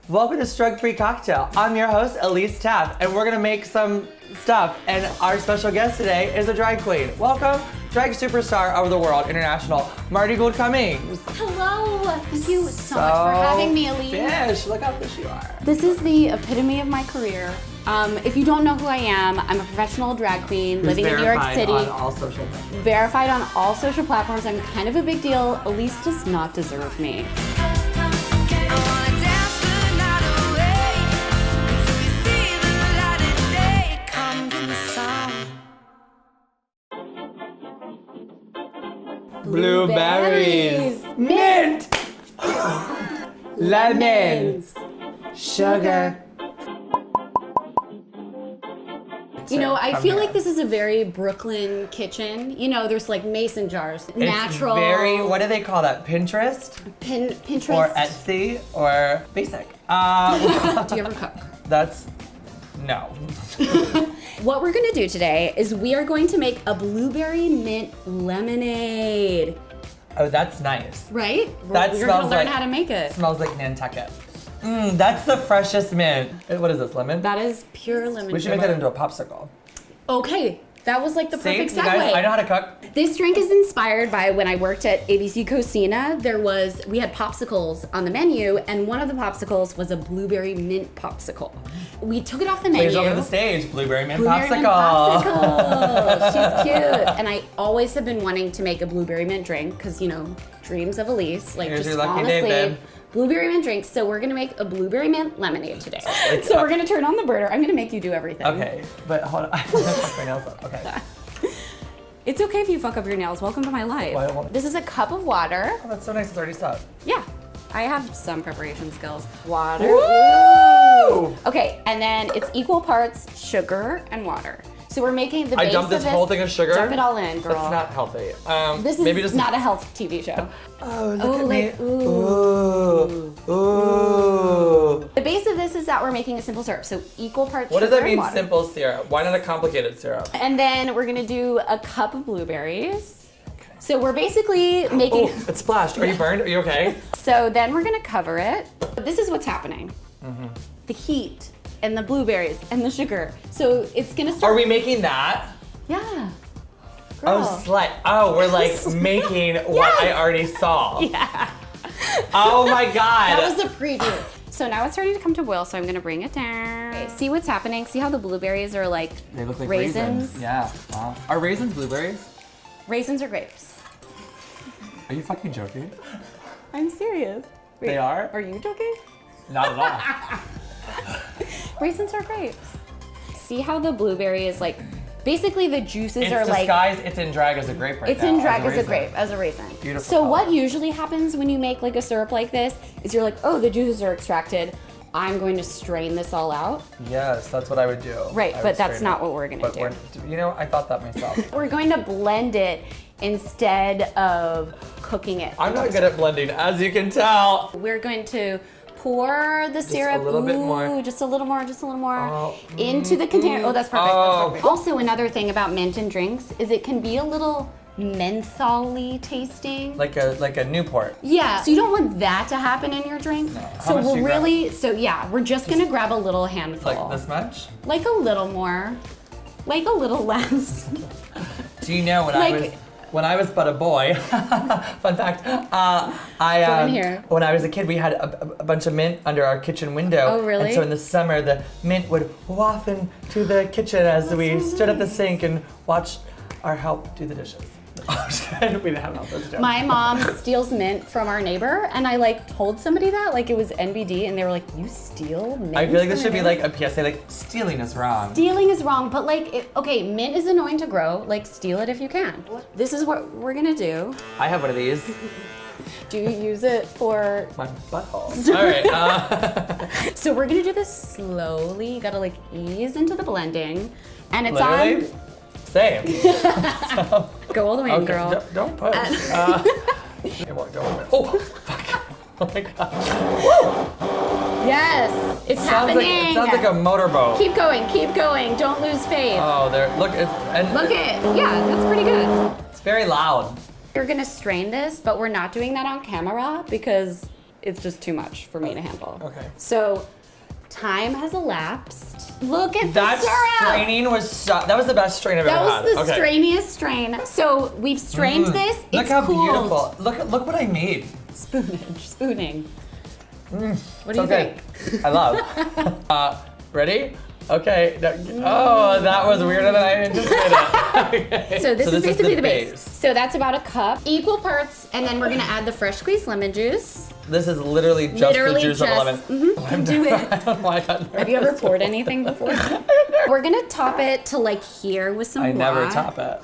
Welcome to Strug-Free Cocktail. I'm your host, Elise Taff, and we're gonna make some stuff. And our special guest today is a drag queen. Welcome, drag superstar over the world, international, Marti Gould Cummings. Hello, thank you so much for having me, Elise. Fish, look how fish you are. This is the epitome of my career. If you don't know who I am, I'm a professional drag queen living in New York City. Verified on all social platforms. Verified on all social platforms. I'm kind of a big deal. Elise does not deserve me. Blueberries, mint, lemons, sugar. You know, I feel like this is a very Brooklyn kitchen. You know, there's like mason jars, natural. It's very, what do they call that? Pinterest? Pinterest. Or Etsy, or basic. Do you ever cook? That's, no. What we're gonna do today is we are going to make a blueberry mint lemonade. Oh, that's nice. Right? That We're smells gonna learn like, how to make it. Smells like Nantucket. That's the freshest mint. What is this, lemon? That is pure lemon. We should make that into a popsicle. Okay, that was like the perfect See, segue. you guys, I know how to cook. This drink is inspired by when I worked at ABC Cocina. We had popsicles on the menu, and one of the popsicles was a blueberry mint popsicle. We took it off the menu. Please over the stage, blueberry mint Blueberry popsicle. mint popsicle. She's cute. And I always have been wanting to make a blueberry mint drink because, you know, dreams of Elise, like Here's just your lucky day, honestly. babe. Blueberry mint drink. So we're gonna make a blueberry mint lemonade today. So we're gonna turn on the burner. I'm gonna make you do everything. Okay, but hold on. I have to fuck my nails up. Okay. It's okay if you fuck up your nails. Welcome to my life. Well, I won't. This is a cup of water. Oh, that's so nice. It's already set. Yeah, I have some preparation skills. Water. Woo! Okay, and then it's equal parts sugar and water. So we're making the base I dumped this of whole thing of sugar. Dump it all in, girl. That's not healthy. This is maybe just not a health TV show. Oh, look Oh, at like, me. ooh. Ooh. The base of this is that we're making a simple syrup. So equal parts What sugar does that mean, and water. simple syrup? Why not a complicated syrup? And then we're gonna do a cup of blueberries. So we're basically making. Oh, it splashed. Are you burned? Are you okay? So then we're gonna cover it. This is what's happening. The heat and the blueberries and the sugar. So it's gonna start. Are we making that? Yeah. Girl. Oh, slut. Oh, we're like making what I already saw. Yeah. Oh my God. That was the preview. So now it's starting to come to boil, so I'm gonna bring it down. Okay, see what's happening? See how the blueberries are like They look like raisins? Yeah. Wow. Are raisins blueberries? Raisins or grapes? Are you fucking joking? I'm serious. Wait, They are? Are you joking? Not at all. Raisins are grapes. See how the blueberry is like, basically the juices It's are like. disguised. It's in drag as a grape right It's now. in drag as a raisin. grape, as a raisin. Beautiful So color. what usually happens when you make like a syrup like this is you're like, oh, the juices are extracted. I'm going to strain this all out. Yes, that's what I would do. Right, I would but that's strain not it. what we're gonna But do. You know, I thought that myself. We're going to blend it instead of cooking it. I'm not good at blending, as you can tell. We're going to pour the syrup. a little bit more. Just a little more, just a little more. Oh, into the container. Oh, that's perfect. Oh. That's perfect. Also, another thing about mint in drinks is it can be a little menthol-y tasting. Like a Newport. Yeah, so you don't want that to happen in your drink. No. How So much do you grab? we're just gonna grab a little handful. Like this much? Like a little more, like a little less. Do you know when I was but a boy? Fun fact. Go in here. When I was a kid, we had a bunch of mint under our kitchen window. Oh, really? And so in the summer, the mint would waft into the kitchen as we stood at the sink and watched our help do the dishes. We didn't have all those jokes. My mom steals mint from our neighbor, and I like told somebody that, like it was NBD, and they were like, "You steal mint?" I feel like this from should be your like a PSA, like stealing is wrong. Stealing is wrong, but like, okay, mint is annoying to grow. Like, steal it if you can. This is what we're gonna do. I have one of these. Do you use it for? My butthole. All right. So we're gonna do this slowly. You gotta like ease into the blending, and it's Literally? on. Same. Go all the way in, girl. Don't push. It won't go in. Oh, fuck. Oh my gosh. Yes, it's Sounds happening. it sounds like a motorboat. Keep going. Don't lose faith. Oh, there. Look, Look at, yeah, that's pretty good. It's very loud. We're gonna strain this, but we're not doing that on camera because it's just too much for me to handle. Okay. So time has elapsed. Look at That the syrup. straining was that was the best strain I've ever had. That was the strainiest strain. So we've strained this. Look It's how cooled. beautiful. Look what I made. Spooning. What do you Okay. think? I love. Ready? Okay. Oh, that was weirder than I anticipated. Okay. So this is basically the base. base. So that's about a cup, equal parts, and then we're gonna add the fresh squeezed lemon juice. This is literally just the juice of a lemon. Do it. I don't know why I got nervous. Have you ever poured anything before? We're gonna top it to like here with some I water. never top it.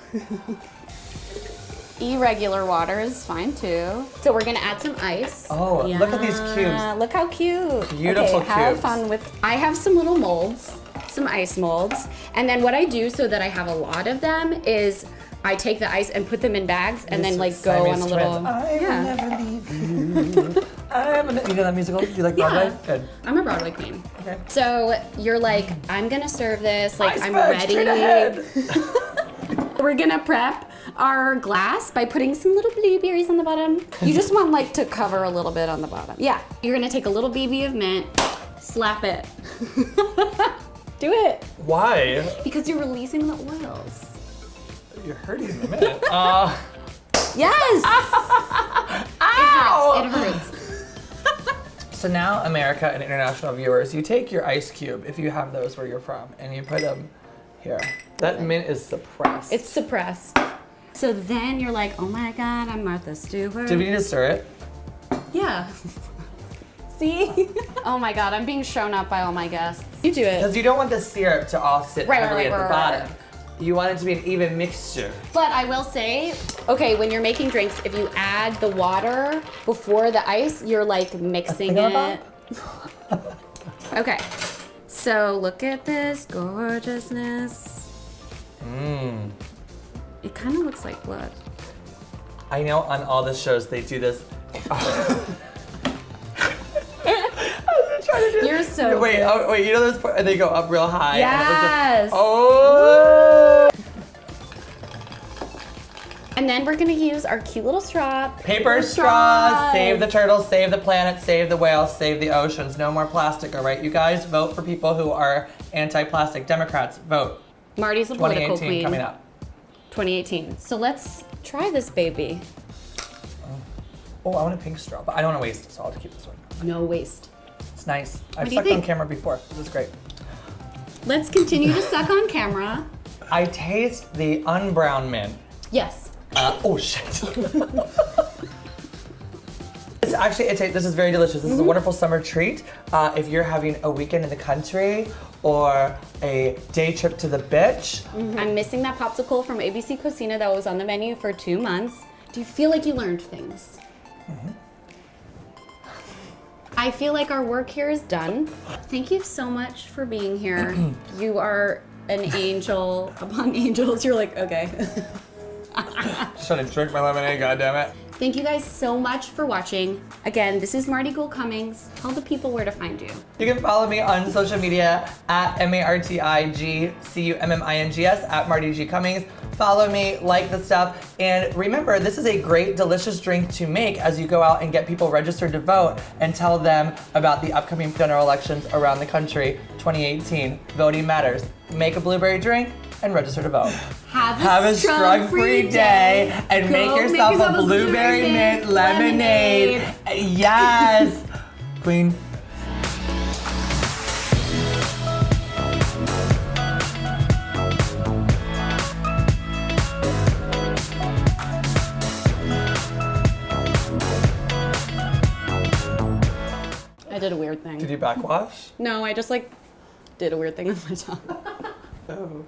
Irregular water is fine too. So we're gonna add some ice. Oh, look at these cubes. Look how cute. Beautiful okay, have cubes. fun with. I have some little molds, some ice molds, and then what I do so that I have a lot of them is I take the ice and put them in bags and then like go on a little. I will never leave you. You know that musical? Do you like Broadway? Yeah. Good. I'm a Broadway queen. Okay. So you're like, I'm gonna serve this, like I'm Iceberg, ready. straight ahead. We're gonna prep our glass by putting some little blueberries on the bottom. You just want like to cover a little bit on the bottom. Yeah, you're gonna take a little BB of mint, slap it. Do it. Why? Because you're releasing the oils. You're hurting me a minute. Yes! Ow! It hurts. So now, America and international viewers, you take your ice cube, if you have those where you're from, and you put them here. That mint is suppressed. It's suppressed. So then you're like, oh my God, I'm Martha Stewart. Do we need to stir it? Yeah. See? Oh my God, I'm being shown up by all my guests. You do it. Because you don't want the syrup to all sit heavily at the right. bottom. You want it to be an even mixture. But I will say, okay, when you're making drinks, if you add the water before the ice, you're like mixing it. Okay, so look at this gorgeousness. Mmm. It kind of looks like blood. I know on all the shows they do this. You're so Wait, good. wait, you know those and they go up real high. Yes. Oh. And then we're gonna use our cute little straw. Paper straws. Save the turtles, save the planet, save the whales, save the oceans. No more plastic, all right? You guys vote for people who are anti-plastic. Democrats, vote. Marty's a political 2018 queen. coming up. 2018. So let's try this baby. Oh, I want a pink straw, but I don't want to waste it, so I'll just keep this one. No waste. It's nice. I've do you sucked on think? camera before. This is great. Let's continue to suck on camera. I taste the unbrown mint. Yes. Oh shit. It's actually, this is very delicious. This is a wonderful summer treat. If you're having a weekend in the country or a day trip to the beach. I'm missing that popsicle from ABC Cocina that was on the menu for 2 months. Do you feel like you learned things? I feel like our work here is done. Thank you so much for being here. You are an angel among angels. You're like, okay. Just trying to drink my lemonade, goddammit. Thank you guys so much for watching. Again, this is Marti Gould Cummings. Tell the people where to find you. You can follow me on social media at MartiGCummings, at Marti G. Cummings. Follow me, like the stuff, and remember, this is a great, delicious drink to make as you go out and get people registered to vote and tell them about the upcoming general elections around the country, 2018. Voting matters. Make a blueberry drink and register to vote. Have a strug-free day and make yourself a blueberry mint lemonade. Yes, Queen. I did a weird thing. Did you backwash? No, I just like did a weird thing with my tongue. Oh.